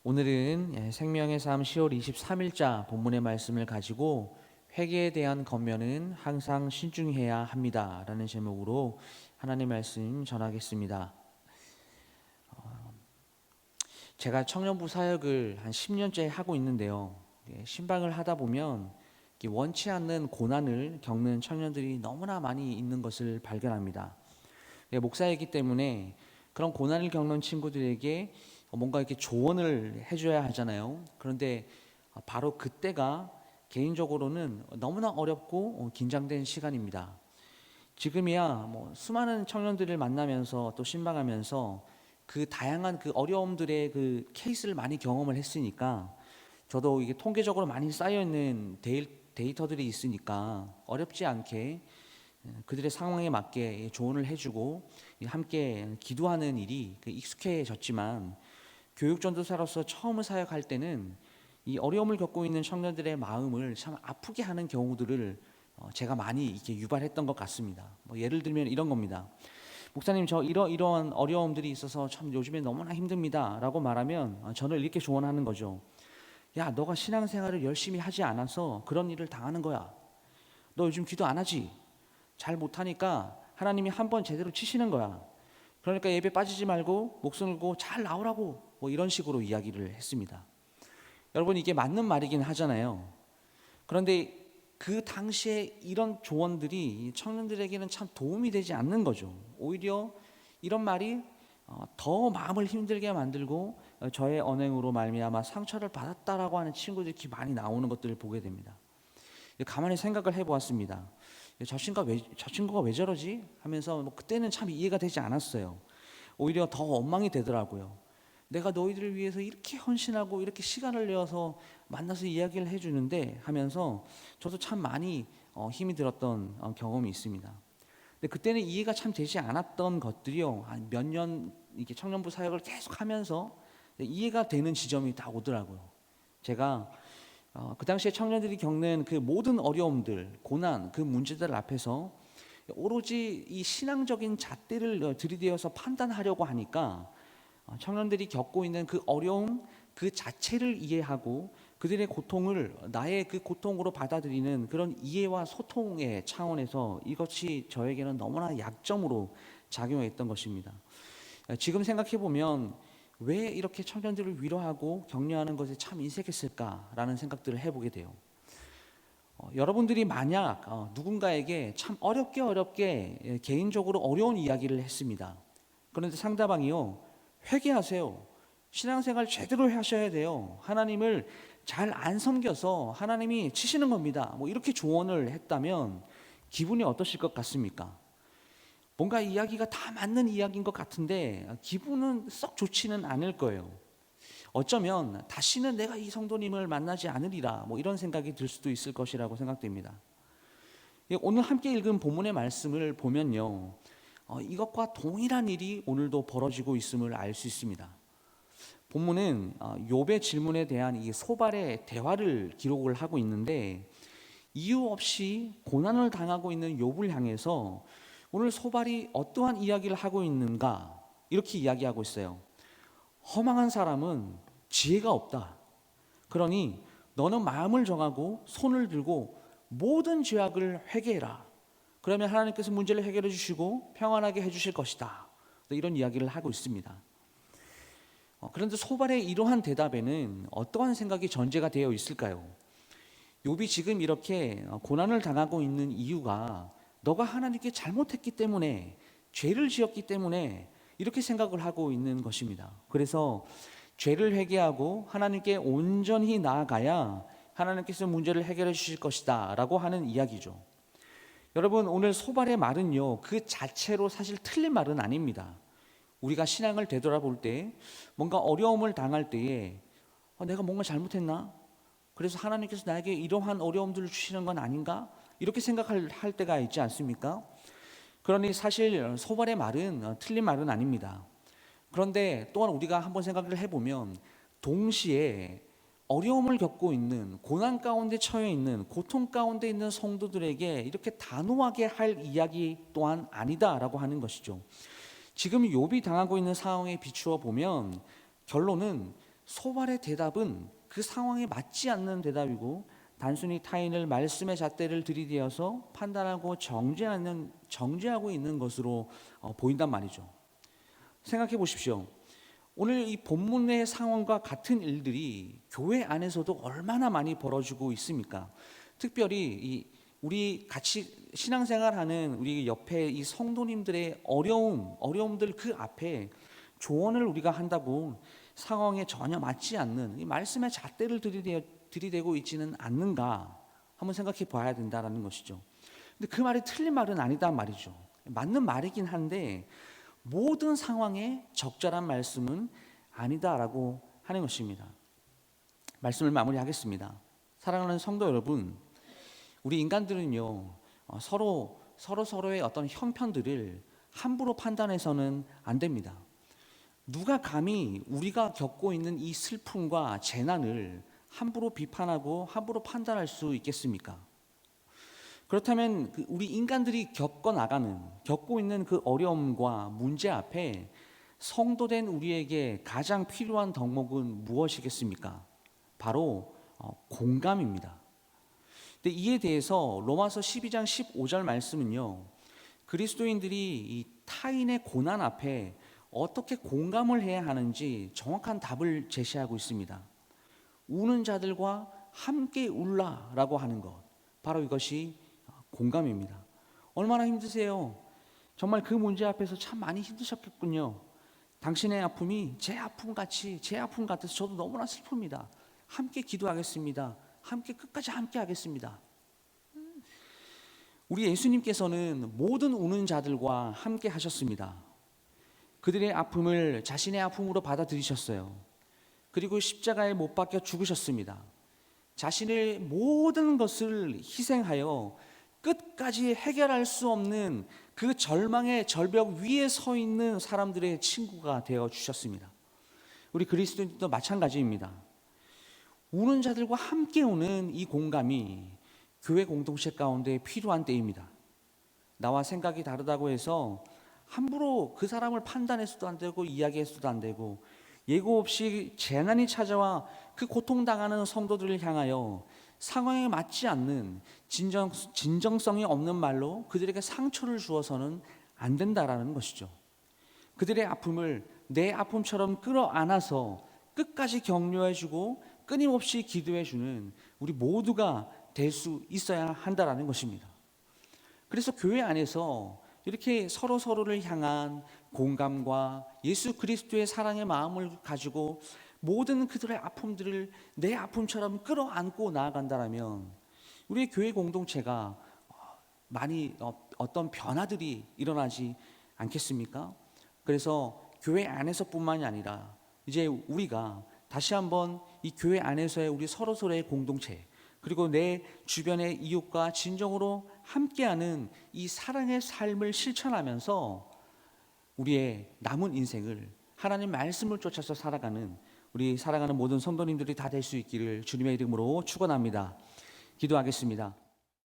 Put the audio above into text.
오늘은 생명의 삶 10월 23일자 본문의 말씀을 가지고 회개에 대한 권면은 항상 신중해야 합니다 라는 제목으로 하나님의 말씀 전하겠습니다. 제가 청년부 사역을 한 10년째 하고 있는데요, 신방을 하다 보면 원치 않는 고난을 겪는 청년들이 너무나 많이 있는 것을 발견합니다. 목사이기 때문에 그런 고난을 겪는 친구들에게 뭔가 이렇게 조언을 해줘야 하잖아요. 그런데 바로 그때가 개인적으로는 너무나 어렵고 긴장된 시간입니다. 지금이야 수많은 청년들을 만나면서 또 신방하면서 그 다양한 그 어려움들의 그 케이스를 많이 경험을 했으니까, 저도 이게 통계적으로 많이 쌓여 있는 데이터들이 있으니까 어렵지 않게 그들의 상황에 맞게 조언을 해주고 함께 기도하는 일이 익숙해졌지만, 교육전도사로서 처음 사역할 때는 이 어려움을 겪고 있는 청년들의 마음을 참 아프게 하는 경우들을 제가 많이 이렇게 유발했던 것 같습니다. 예를 들면 이런 겁니다. 목사님, 저 이러한 어려움들이 있어서 참 요즘에 너무나 힘듭니다 라고 말하면 저는 이렇게 조언하는 거죠. 야, 너가 신앙생활을 열심히 하지 않아서 그런 일을 당하는 거야. 너 요즘 기도 안 하지? 잘 못하니까 하나님이 한번 제대로 치시는 거야. 그러니까 예배 빠지지 말고 목숨 걸고 잘 나오라고, 이런 식으로 이야기를 했습니다. 여러분, 이게 맞는 말이긴 하잖아요. 그런데 그 당시에 이런 조언들이 청년들에게는 참 도움이 되지 않는 거죠. 오히려 이런 말이 더 마음을 힘들게 만들고 저의 언행으로 말미암아 상처를 받았다라고 하는 친구들이 많이 나오는 것들을 보게 됩니다. 가만히 생각을 해보았습니다. 저 친구가 왜 저러지? 하면서 그때는 참 이해가 되지 않았어요. 오히려 더 원망이 되더라고요. 내가 너희들을 위해서 이렇게 헌신하고 이렇게 시간을 내어서 만나서 이야기를 해주는데 하면서 저도 참 많이 힘이 들었던 경험이 있습니다. 근데 그때는 이해가 참 되지 않았던 것들이요, 한 몇 년 이렇게 청년부 사역을 계속 하면서 이해가 되는 지점이 다 오더라고요. 제가 그 당시에 청년들이 겪는 그 모든 어려움들, 고난, 그 문제들 앞에서 오로지 이 신앙적인 잣대를 들이대어서 판단하려고 하니까 청년들이 겪고 있는 그 어려움 그 자체를 이해하고 그들의 고통을 나의 그 고통으로 받아들이는 그런 이해와 소통의 차원에서 이것이 저에게는 너무나 약점으로 작용했던 것입니다. 지금 생각해 보면 왜 이렇게 청년들을 위로하고 격려하는 것에 참 인색했을까라는 생각들을 해보게 돼요. 여러분들이 만약 누군가에게 참 어렵게 개인적으로 어려운 이야기를 했습니다. 그런데 상대방이요, 회개하세요, 신앙생활 제대로 하셔야 돼요, 하나님을 잘 안 섬겨서 하나님이 치시는 겁니다, 이렇게 조언을 했다면 기분이 어떠실 것 같습니까? 뭔가 이야기가 다 맞는 이야기인 것 같은데 기분은 썩 좋지는 않을 거예요. 어쩌면 다시는 내가 이 성도님을 만나지 않으리라, 이런 생각이 들 수도 있을 것이라고 생각됩니다. 오늘 함께 읽은 본문의 말씀을 보면요, 이것과 동일한 일이 오늘도 벌어지고 있음을 알 수 있습니다. 본문은 욥의 질문에 대한 이 소발의 대화를 기록을 하고 있는데, 이유 없이 고난을 당하고 있는 욥을 향해서 오늘 소발이 어떠한 이야기를 하고 있는가, 이렇게 이야기하고 있어요. 허망한 사람은 지혜가 없다. 그러니 너는 마음을 정하고 손을 들고 모든 죄악을 회개해라. 그러면 하나님께서 문제를 해결해 주시고 평안하게 해주실 것이다. 이런 이야기를 하고 있습니다. 그런데 소발의 이러한 대답에는 어떠한 생각이 전제가 되어 있을까요? 욥이 지금 이렇게 고난을 당하고 있는 이유가 너가 하나님께 잘못했기 때문에, 죄를 지었기 때문에 이렇게 생각을 하고 있는 것입니다. 그래서 죄를 회개하고 하나님께 온전히 나아가야 하나님께서 문제를 해결해 주실 것이다 라고 하는 이야기죠. 여러분, 오늘 소발의 말은요, 그 자체로 사실 틀린 말은 아닙니다. 우리가 신앙을 되돌아볼 때, 뭔가 어려움을 당할 때에 내가 뭔가 잘못했나? 그래서 하나님께서 나에게 이러한 어려움들을 주시는 건 아닌가? 이렇게 생각할 때가 있지 않습니까? 그러니 사실 소발의 말은 틀린 말은 아닙니다. 그런데 또한 우리가 한번 생각을 해보면, 동시에 어려움을 겪고 있는, 고난 가운데 처해 있는, 고통 가운데 있는 성도들에게 이렇게 단호하게 할 이야기 또한 아니다라고 하는 것이죠. 지금 욥이 당하고 있는 상황에 비추어 보면 결론은 소발의 대답은 그 상황에 맞지 않는 대답이고 단순히 타인을 말씀의 잣대를 들이대어서 판단하고 정죄하고 있는 것으로 보인단 말이죠. 생각해 보십시오. 오늘 이 본문의 상황과 같은 일들이 교회 안에서도 얼마나 많이 벌어지고 있습니까? 특별히 우리 같이 신앙생활하는 우리 옆에 이 성도님들의 어려움들 그 앞에 조언을 우리가 한다고 상황에 전혀 맞지 않는 이 말씀의 잣대를 들이대고 있지는 않는가 한번 생각해 봐야 된다라는 것이죠. 근데 그 말이 틀린 말은 아니다 말이죠. 맞는 말이긴 한데 모든 상황에 적절한 말씀은 아니다라고 하는 것입니다. 말씀을 마무리하겠습니다. 사랑하는 성도 여러분, 우리 인간들은요 서로의 어떤 형편들을 함부로 판단해서는 안 됩니다. 누가 감히 우리가 겪고 있는 이 슬픔과 재난을 함부로 비판하고 함부로 판단할 수 있겠습니까? 그렇다면 우리 인간들이 겪고 있는 그 어려움과 문제 앞에 성도된 우리에게 가장 필요한 덕목은 무엇이겠습니까? 바로 공감입니다. 근데 이에 대해서 로마서 12장 15절 말씀은요, 그리스도인들이 이 타인의 고난 앞에 어떻게 공감을 해야 하는지 정확한 답을 제시하고 있습니다. 우는 자들과 함께 울라라고 하는 것, 바로 이것이 공감입니다. 얼마나 힘드세요? 정말 그 문제 앞에서 참 많이 힘드셨겠군요. 당신의 아픔이 제 아픔 같아서 저도 너무나 슬픕니다. 함께 기도하겠습니다. 끝까지 함께 하겠습니다. 우리 예수님께서는 모든 우는 자들과 함께 하셨습니다. 그들의 아픔을 자신의 아픔으로 받아들이셨어요. 그리고 십자가에 못 박혀 죽으셨습니다. 자신의 모든 것을 희생하여 끝까지 해결할 수 없는 그 절망의 절벽 위에 서 있는 사람들의 친구가 되어 주셨습니다. 우리 그리스도인들도 마찬가지입니다. 우는 자들과 함께 우는 이 공감이 교회 공동체 가운데 필요한 때입니다. 나와 생각이 다르다고 해서 함부로 그 사람을 판단해서도 안 되고 이야기해서도 안 되고, 예고 없이 재난이 찾아와 그 고통당하는 성도들을 향하여 상황에 맞지 않는 진정성이 없는 말로 그들에게 상처를 주어서는 안 된다라는 것이죠. 그들의 아픔을 내 아픔처럼 끌어안아서 끝까지 격려해주고 끊임없이 기도해주는 우리 모두가 될 수 있어야 한다라는 것입니다. 그래서 교회 안에서 이렇게 서로를 향한 공감과 예수 그리스도의 사랑의 마음을 가지고 모든 그들의 아픔들을 내 아픔처럼 끌어안고 나아간다면 우리의 교회 공동체가 많이 어떤 변화들이 일어나지 않겠습니까? 그래서 교회 안에서뿐만이 아니라 이제 우리가 다시 한번 이 교회 안에서의 우리 서로의 공동체, 그리고 내 주변의 이웃과 진정으로 함께하는 이 사랑의 삶을 실천하면서 우리의 남은 인생을 하나님 말씀을 쫓아서 살아가는 우리 사랑하는 모든 성도님들이 다 될 수 있기를 주님의 이름으로 축원합니다. 기도하겠습니다.